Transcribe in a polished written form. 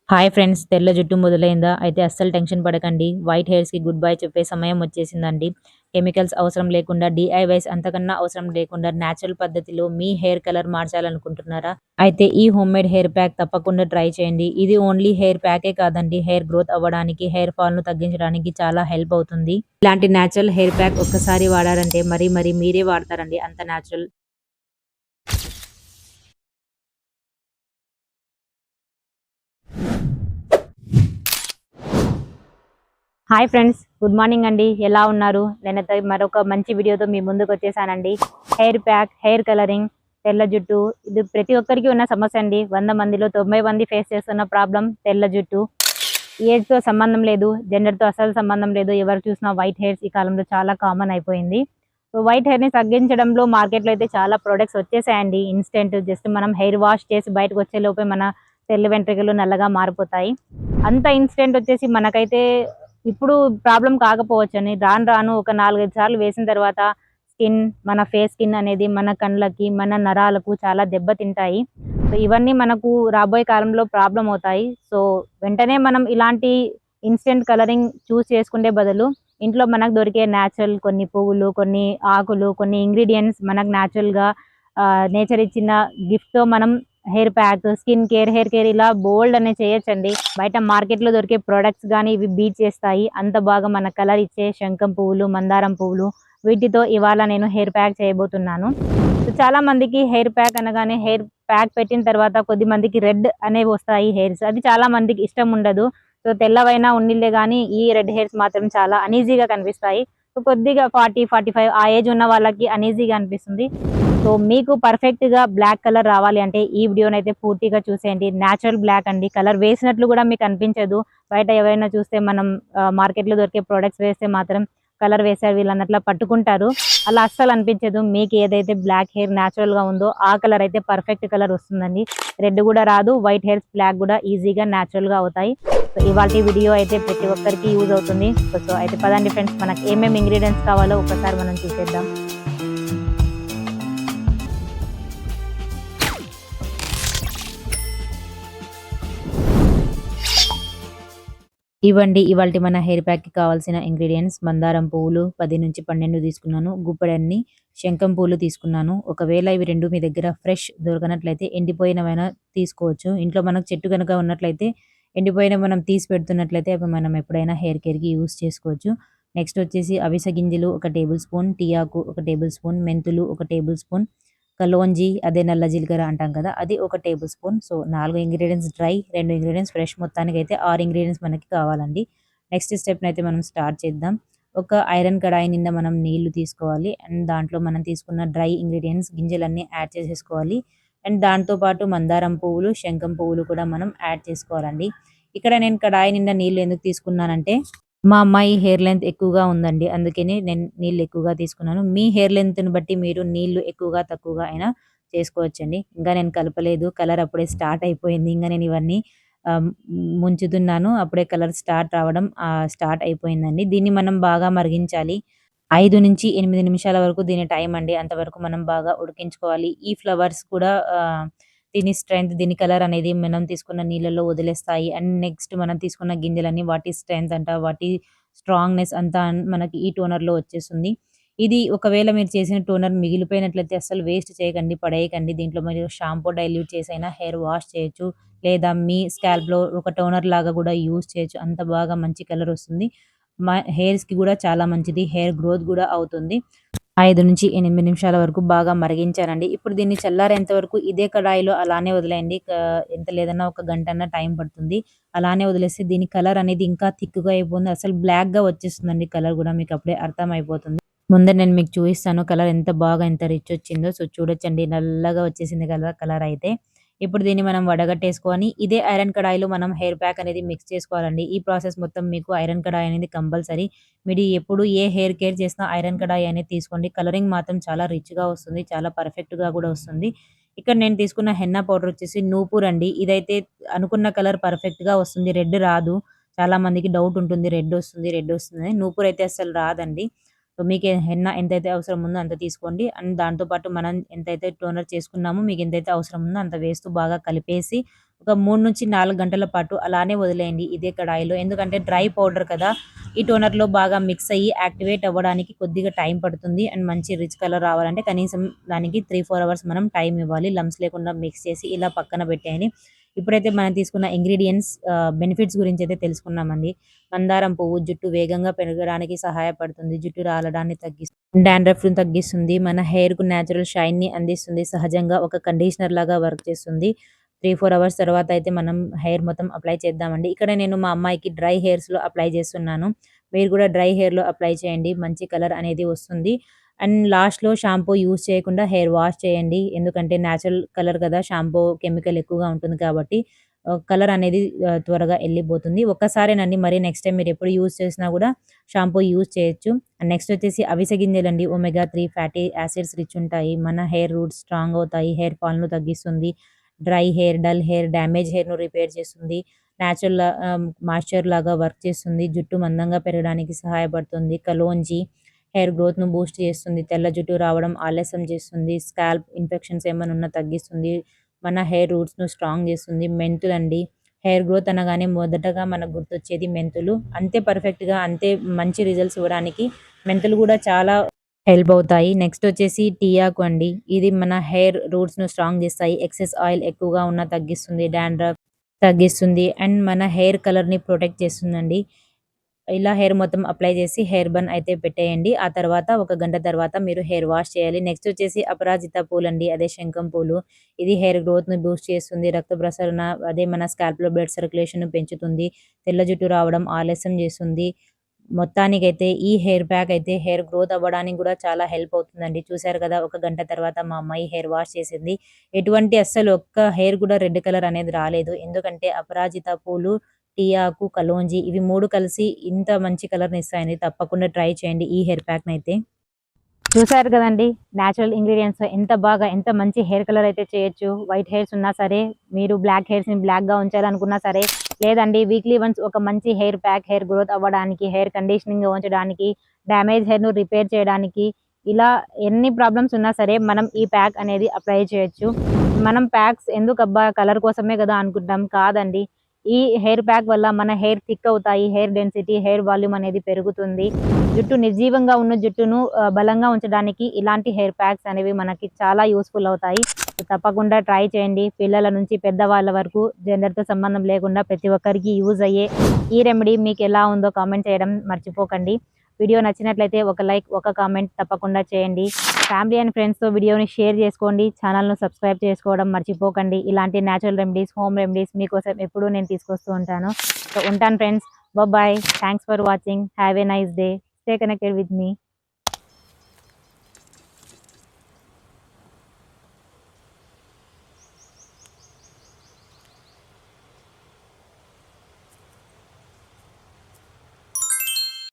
Hi friends! తెల్ల జుట్టు మొదలైందా? అయితే అస్సలు టెన్షన్ పడకండి. వైట్ హెయిర్స్‌కి గుడ్ బై చెప్పే సమయం వచ్చేసిందండి. కెమికల్స్ అవసరం లేకుండా, డీఐవైస్ అంతకన్నా అవసరం లేకుండా నేచురల్ పద్ధతిలో మీ హెయిర్ కలర్ మార్చాలనుకుంటున్నారా? అయితే ఈ హోమ్‌మేడ్ హెయిర్ ప్యాక్ తప్పకుండా ట్రై చేయండి. ఇది ఓన్లీ హెయిర్ ప్యాకే కాదండి. హెయిర్ గ్రోత్ అవ్వడానికి, హెయిర్ ఫాల్‌ను తగ్గించడానికి చాలా హెల్ప్ అవుతుంది. ఇలాంటి నేచురల్ హెయిర్ ప్యాక్ ఒక్కసారి వాడారంటే మరి మీరే వాడతారండి. అంత natural. Hi friends! Good morning అండి. ఎలా ఉన్నారు? నేనైతే మరొక మంచి వీడియోతో మీ ముందుకొచ్చేసానండి. హెయిర్ ప్యాక్, హెయిర్ కలరింగ్, తెల్ల జుట్టు ఇది ప్రతి ఒక్కరికి ఉన్న సమస్య అండి. 100 మందిలో 90 మంది ఫేస్ చేస్తున్న ప్రాబ్లమ్ తెల్ల జుట్టు. ఏజ్‌తో సంబంధం లేదు, జెండర్‌తో అస్సలు సంబంధం లేదు. ఎవరు చూసినా వైట్ హెయిర్స్ ఈ కాలంలో చాలా కామన్ అయిపోయింది. సో, వైట్ హెయిర్‌ని తగ్గించడంలో మార్కెట్‌లో అయితే చాలా ప్రొడక్ట్స్ వచ్చేసాయండి. ఇన్‌స్టంట్ జస్ట్ మనం హెయిర్ వాష్ చేసి బయటకొచ్చే లోపే మన తెల్ల వెంట్రుకలు నల్లగా మారిపోతాయి. అంత ఇన్‌స్టంట్ వచ్చేసి మనకైతే ఇప్పుడు ప్రాబ్లమ్ కాకపోవచ్చని రాను రాను ఒక 4, 5 సార్లు వేసిన తర్వాత స్కిన్, మన ఫేస్ స్కిన్ అనేది మన కండ్లకి, మన నరాలకు చాలా దెబ్బతింటాయి. సో, ఇవన్నీ మనకు రాబోయే కాలంలో ప్రాబ్లమ్ అవుతాయి. సో, వెంటనే మనం ఇలాంటి ఇన్‌స్టంట్ కలరింగ్ చూజ్ చేసుకునే బదులు ఇంట్లో మనకు దొరికే నేచురల్ కొన్ని పువ్వులు, కొన్ని ఆకులు, కొన్ని ఇంగ్రీడియెంట్స్ మనకు నేచురల్‌గా నేచర్ ఇచ్చిన గిఫ్ట్‌తో మనం hair pack, skin care, hair care ఇలా బోలెడు అనేవి చేయొచ్చండి. బయట మార్కెట్‌లో దొరికే ప్రొడక్ట్స్ గానీ ఇవి బీట్ చేస్తాయి. అంత బాగా మన కలర్ ఇచ్చే శంఖం పువ్వులు, మందారం పువ్వులు వీటితో ఇవాళ నేను హెయిర్ ప్యాక్ చేయబోతున్నాను. సో, చాలా మందికి హెయిర్ ప్యాక్ అనగానే హెయిర్ ప్యాక్ పెట్టిన తర్వాత కొద్దిమందికి రెడ్ అనేవి వస్తాయి హెయిర్స్. అది చాలా మందికి ఇష్టం ఉండదు. సో, తెల్లవైనా ఉన్నిలే గానీ ఈ రెడ్ హెయిర్స్ మాత్రం చాలా అనీజీగా కనిపిస్తాయి. సో, కొద్దిగా 40, 45 ఆ ఏజ్ ఉన్న వాళ్ళకి అనీజీగా అనిపిస్తుంది. సో, మీకు పర్ఫెక్ట్‌గా బ్లాక్ కలర్ రావాలి అంటే ఈ వీడియోనైతే పూర్తిగా చూసేయండి. నేచురల్ బ్లాక్ అండి. కలర్ వేసినట్లు గూడా మీకు అనిపించదు. బయట ఎవరైనా చూస్తే మనం మార్కెట్‌లో దొరికే ప్రొడక్ట్స్ వేస్తే మాత్రం కలర్ వేశారు వీళ్ళన్నట్లా పట్టుకుంటారు. అలా అస్సలు అనిపించదు. మీకు ఏదైతే బ్లాక్ హెయిర్ నేచురల్‌గా ఉందో ఆ కలర్ అయితే పర్ఫెక్ట్ కలర్ వస్తుందండి. రెడ్ గూడా రాదు. వైట్ హెయిర్స్ బ్లాక్ గూడా ఈజీగా నేచురల్‌గా అవుతాయి. సో, ఇవాల్టి వీడియో అయితే ప్రతి ఒక్కరికి యూజ్ అవుతుంది. సో, అయితే పదండి ఫ్రెండ్స్, మనకు ఏమేమి ఇంగ్రీడియెంట్స్ కావాలో ఒకసారి మనం చూసేద్దాం. ఇవండి ఇవాల్టి మన హెయిర్ ప్యాక్‌కి కావాల్సిన ఇంగ్రీడియెంట్స్. మందారం పువ్వులు 10-12 తీసుకున్నాను. గుప్పెడన్ని శంఖం పూలు తీసుకున్నాను. ఒకవేళ ఇవి 2 మీ దగ్గర ఫ్రెష్ దొరకనట్లయితే ఎండిపోయినవైనా తీసుకోవచ్చు. ఇంట్లో మనకు చెట్టు గనుక ఉన్నట్లయితే ఎండిపోయినవి మనం తీసి పెడుతున్నట్లయితే అవి మనం ఎప్పుడైనా హెయిర్ కేర్‌కి యూజ్ చేసుకోవచ్చు. నెక్స్ట్ వచ్చేసి అవిసె గింజలు ఒక టేబుల్ స్పూన్, టీ ఆకు ఒక టేబుల్ స్పూన్, మెంతులు ఒక టేబుల్ స్పూన్, కలోంజీ అదే నల్ల జీలకర్ర అంటాం కదా! అది ఒక table spoon. So, 4 ingredients dry, 2 ingredients fresh, మొత్తానికైతే 6 ఇంగ్రీడియెంట్స్ మనకి కావాలండి. నెక్స్ట్ స్టెప్‌నైతే మనం స్టార్ట్ చేద్దాం. ఒక ఐరన్ కడాయి నిండా మనం నీళ్లు తీసుకోవాలి. అండ్ దాంట్లో మనం తీసుకున్న డ్రై ఇంగ్రీడియెంట్స్ గింజలన్నీ యాడ్ చేసేసుకోవాలి. అండ్ దాంతో పాటు మందారం పువ్వులు, శంఖం పువ్వులు కూడా మనం యాడ్ చేసుకోవాలండి. ఇక్కడ నేను కడాయి నిండా నీళ్లు ఎందుకు తీసుకున్నానంటే మా అమ్మాయి హెయిర్ లెంత్ ఎక్కువగా ఉందండి. అందుకని నేను నీళ్ళు ఎక్కువగా తీసుకున్నాను. మీ హెయిర్ లెంగ్త్‌ని బట్టి మీరు నీళ్ళు ఎక్కువగా, తక్కువగా అయినా చేసుకోవచ్చండి. ఇంకా నేను కలపలేదు. కలర్ అప్పుడే స్టార్ట్ అయిపోయింది. ఇంక నేను ఇవన్నీ ముంచుతున్నాను. అప్పుడే కలర్ స్టార్ట్ రావడం స్టార్ట్ అయిపోయిందండి. దీన్ని మనం బాగా మరిగించాలి. 5-8 నిమిషాల వరకు దీని టైం అండి. అంతవరకు మనం బాగా ఉడికించుకోవాలి. ఈ ఫ్లవర్స్ కూడా దీని స్ట్రెంత్, దీని కలర్ అనేది మనం తీసుకున్న నీళ్ళలో వదిలేస్తాయి. అండ్ నెక్స్ట్ మనం తీసుకున్న గింజలన్నీ వాటి స్ట్రెంత్ అంట, వాటి స్ట్రాంగ్‌నెస్ అంతా మనకి ఈ టోనర్‌లో వచ్చేస్తుంది. ఇది ఒకవేళ మీరు చేసిన టోనర్ మిగిలిపోయినట్లయితే అస్సలు వేస్ట్ చేయకండి, పడేయకండి. దీంట్లో మీరు షాంపూ డైల్యూట్ చేసైనా హెయిర్ వాష్ చేయొచ్చు. లేదా మీ స్కాల్ప్‌లో ఒక టోనర్ లాగా గూడా యూజ్ చేయొచ్చు. అంత బాగా మంచి కలర్ వస్తుంది. హెయిర్స్‌కి గూడా చాలా మంచిది. హెయిర్ గ్రోత్ గూడా అవుతుంది. 5-8 నిమిషాల వరకు బాగా మరిగించానండి. ఇప్పుడు దీన్ని చల్లారేంత వరకు ఇదే కడాయిలో అలానే వదిలేయండి. ఎంత లేదన్నా ఒక గంటన్నా టైం పడుతుంది. అలానే వదిలేస్తే దీని కలర్ అనేది ఇంకా థిక్‌గా అయిపోతుంది. అసలు బ్లాక్‌గా వచ్చేస్తుందండి కలర్ గూడా, మీకు అప్పుడే అర్థమైపోతుంది. ముందే నేను మీకు చూయిస్తాను కలర్ ఎంత బాగా, ఎంత రిచ్ వచ్చిందో. సో, చూడొచ్చండి నల్లగా వచ్చేసింది కలర్ అయితే. ఇప్పుడు దీన్ని మనం వడగట్టేసుకొని ఇదే ఐరన్ కడాయిలో మనం హెయిర్ ప్యాక్ అనేది మిక్స్ చేసుకోవాలండి. ఈ ప్రాసెస్ మొత్తం మీకు ఐరన్ కడాయి అనేది కంపల్సరీ. మీరు ఎప్పుడు ఏ హెయిర్ కేర్ చేసినా ఐరన్ కడాయి అనేది తీసుకోండి. కలరింగ్ మాత్రం చాలా రిచ్‌గా వస్తుంది. చాలా పర్ఫెక్ట్‌గా కూడా వస్తుంది. ఇక్కడ నేను తీసుకున్న హెన్నా పౌడర్ వచ్చేసి నూపూర్ అండి. ఇదైతే అనుకున్న కలర్ పర్ఫెక్ట్‌గా వస్తుంది. రెడ్ రాదు. చాలా మందికి డౌట్ ఉంటుంది. రెడ్ వస్తుందని. నూపూర్ అయితే అస్సలు రాదండి. సో, మీకు హెన్నా ఎంతైతే అవసరం ఉందో అంత తీసుకోండి. అండ్ దాంతో పాటు మనం ఎంతైతే టోనర్ చేసుకున్నామో మీకు ఎంతైతే అవసరం ఉందో అంత వేస్తూ బాగా కలిపేసి ఒక 3-4 గంటల పాటు అలానే వదిలేయండి ఇదే కడాయిలో. ఎందుకంటే డ్రై పౌడర్ కదా! ఈ టోనర్‌లో బాగా మిక్స్ అయ్యి యాక్టివేట్ అవ్వడానికి కొద్దిగా టైం పడుతుంది. అండ్ మంచి రిచ్ కలర్ రావాలంటే కనీసం దానికి 3-4 అవర్స్ మనం టైం ఇవ్వాలి. లంప్స్ లేకుండా మిక్స్ చేసి ఇలా పక్కన పెట్టేయండి. ఇప్పుడైతే మనం తీసుకున్న ఇంగ్రీడియెంట్స్ బెనిఫిట్స్ గురించైతే తెలుసుకున్నామండి. మందారం పువ్వు జుట్టు వేగంగా పెరగడానికి సహాయపడుతుంది. జుట్టు రాలడాన్ని డాండ్రఫ్‌ని తగ్గిస్తుంది. మన హెయిర్‌కు నేచురల్ షైన్‌ని అందిస్తుంది. సహజంగా ఒక కండిషనర్ లాగా వర్క్ చేస్తుంది. 3-4 అవర్స్ తర్వాత అయితే మనం హెయిర్ మొత్తం అప్లై చేద్దామండి. ఇక్కడ నేను మా అమ్మాయికి డ్రై హెయిర్స్‌లో అప్లై చేస్తున్నాను. మీరు కూడా డ్రై హెయిర్‌లో అప్లై చేయండి. మంచి కలర్ అనేది వస్తుంది. అండ్ లాస్ట్‌లో షాంపూ యూజ్ చేయకుండా హెయిర్ వాష్ చేయండి. ఎందుకంటే నేచురల్ కలర్ కదా! షాంపూ కెమికల్ ఎక్కువగా ఉంటుంది కాబట్టి కలర్ అనేది త్వరగా ఎళ్ళిపోతుంది. ఒక్కసారేనండి మరి నెక్స్ట్ టైమ్ మీరెప్పుడు యూజ్ చేసినా గూడా షాంపూ యూజ్ చేయొచ్చు. అండ్ నెక్స్ట్ వచ్చేసి అవిసె గింజలండి. ఒమెగా 3 ఫ్యాటీ యాసిడ్స్ రిచ్ ఉంటాయి. మన హెయిర్ రూట్స్ స్ట్రాంగ్ అవుతాయి. హెయిర్ ఫాల్‌ను తగ్గిస్తుంది. Dry hair, dull hair, damage హెయిర్‌ను రిపేర్ చేస్తుంది. నేచురల్ మాయిశ్చర్ లాగా వర్క్ చేస్తుంది. జుట్టు మందంగా పెరగడానికి సహాయపడుతుంది. కలోంజి హెయిర్ గ్రోత్‌ను బూస్ట్ చేస్తుంది. తెల్ల జుట్టు రావడం ఆలస్యం చేస్తుంది. స్కాల్ప్ ఇన్ఫెక్షన్స్ ఏమైనా ఉన్నా తగ్గిస్తుంది. మన హెయిర్ రూట్స్‌ను స్ట్రాంగ్ చేస్తుంది. మెంతులండి. హెయిర్ గ్రోత్ అనగానే మొదటగా మనకు గుర్తొచ్చేది మెంతులు. అంతే పర్ఫెక్ట్‌గా అంతే మంచి రిజల్ట్స్ ఇవ్వడానికి మెంతులు గూడా చాలా హెల్ప్ అవుతాయి. నెక్స్ట్ వచ్చేసి టీ ఆకు అండి. ఇది మన హెయిర్ రూట్స్‌ను స్ట్రాంగ్ చేస్తాయి. ఎక్సెస్ ఆయిల్ ఎక్కువగా ఉన్నా తగ్గిస్తుంది. డాండ్రఫ్ తగ్గిస్తుంది. అండ్ మన హెయిర్ కలర్‌ని ప్రొటెక్ట్ చేస్తుందండి. ఇలా హెయిర్ మొత్తం అప్లై చేసి హెయిర్ బన్ అయితే పెట్టేయండి. ఆ తర్వాత ఒక గంట తర్వాత మీరు హెయిర్ వాష్ చేయాలి. నెక్స్ట్ వచ్చేసి అపరాజిత పూలండి. అదే శంఖం పూలు. ఇది హెయిర్ గ్రోత్‌ని బూస్ట్ చేస్తుంది. రక్త ప్రసరణ అదే మన స్కాల్ప్‌లో బ్లడ్ సర్క్యులేషన్‌ని పెంచుతుంది. తెల్ల జుట్టు రావడం ఆలస్యం చేస్తుంది. మొత్తానికైతే ఈ హెయిర్ ప్యాక్ అయితే హెయిర్ గ్రోత్ అవ్వడానికి గూడా చాలా హెల్ప్ అవుతుందండి. చూసారు కదా! ఒక గంట తర్వాత మా అమ్మాయి హెయిర్ వాష్ చేసింది. ఎటువంటి అస్సలు ఒక్క హెయిర్ కూడా రెడ్ కలర్ అనేది రాలేదు. ఎందుకంటే అపరాజిత పూలు, టీ ఆకు, కలోంజి ఇవి 3 కలిసి ఇంత మంచి కలర్‌ని ఇస్తాయండి. తప్పకుండా ట్రై చేయండి ఈ హెయిర్ ప్యాక్‌నైతే. చూసారు కదండీ! నేచురల్ ఇంగ్రీడియెంట్స్‌తో ఎంత బాగా, ఎంత మంచి హెయిర్ కలర్ అయితే చేయొచ్చు. వైట్ హెయిర్స్ ఉన్నా సరే, మీరు బ్లాక్ హెయిర్స్‌ని బ్లాక్‌గా ఉంచాలనుకున్నా సరే, లేదండి వీక్లీ వన్స్ ఒక మంచి హెయిర్ ప్యాక్, హెయిర్ గ్రోత్ అవ్వడానికి, హెయిర్ కండిషనింగ్‌గా ఉంచడానికి, డ్యామేజ్ హెయిర్‌ను రిపేర్ చేయడానికి, ఇలా ఎన్ని ప్రాబ్లమ్స్ ఉన్నా సరే, మనం ఈ ప్యాక్ అనేది అప్లై చేయొచ్చు. మనం ప్యాక్స్ ఎందుకబ్బా కలర్ కోసమే కదా అనుకుంటాం. కాదండి. ఈ హెయిర్ ప్యాక్ వల్ల మన హెయిర్ థిక్ అవుతాయి. హెయిర్ డెన్సిటీ, హెయిర్ వాల్యూమ్ అనేది పెరుగుతుంది. జుట్టు నిర్జీవంగా ఉన్న జుట్టును బలంగా ఉంచడానికి ఇలాంటి హెయిర్ ప్యాక్స్ అనేవి మనకి చాలా యూజ్‌ఫుల్ అవుతాయి. సో, తప్పకుండా ట్రై చేయండి. పిల్లల నుంచి పెద్దవాళ్ళ వరకు జెండర్‌తో సంబంధం లేకుండా ప్రతి ఒక్కరికి యూజ్ అయ్యే ఈ రెమెడీ మీకెలా ఉందో కామెంట్ చేయడం మర్చిపోకండి. వీడియో నచ్చినట్లయితే ఒక లైక్, ఒక కామెంట్ తప్పకుండా చేయండి. ఫ్యామిలీ అండ్ ఫ్రెండ్స్‌తో వీడియోని షేర్ చేసుకోండి. ఛానెల్‌ను సబ్స్క్రైబ్ చేసుకోవడం మర్చిపోకండి. ఇలాంటి నేచురల్ రెమెడీస్, హోమ్ రెమెడీస్ మీకోసం ఎప్పుడూ నేను తీసుకొస్తూ ఉంటాను. సో, ఉంటాను friends. Bye. Thanks for watching. Have a nice day. Stay connected with me.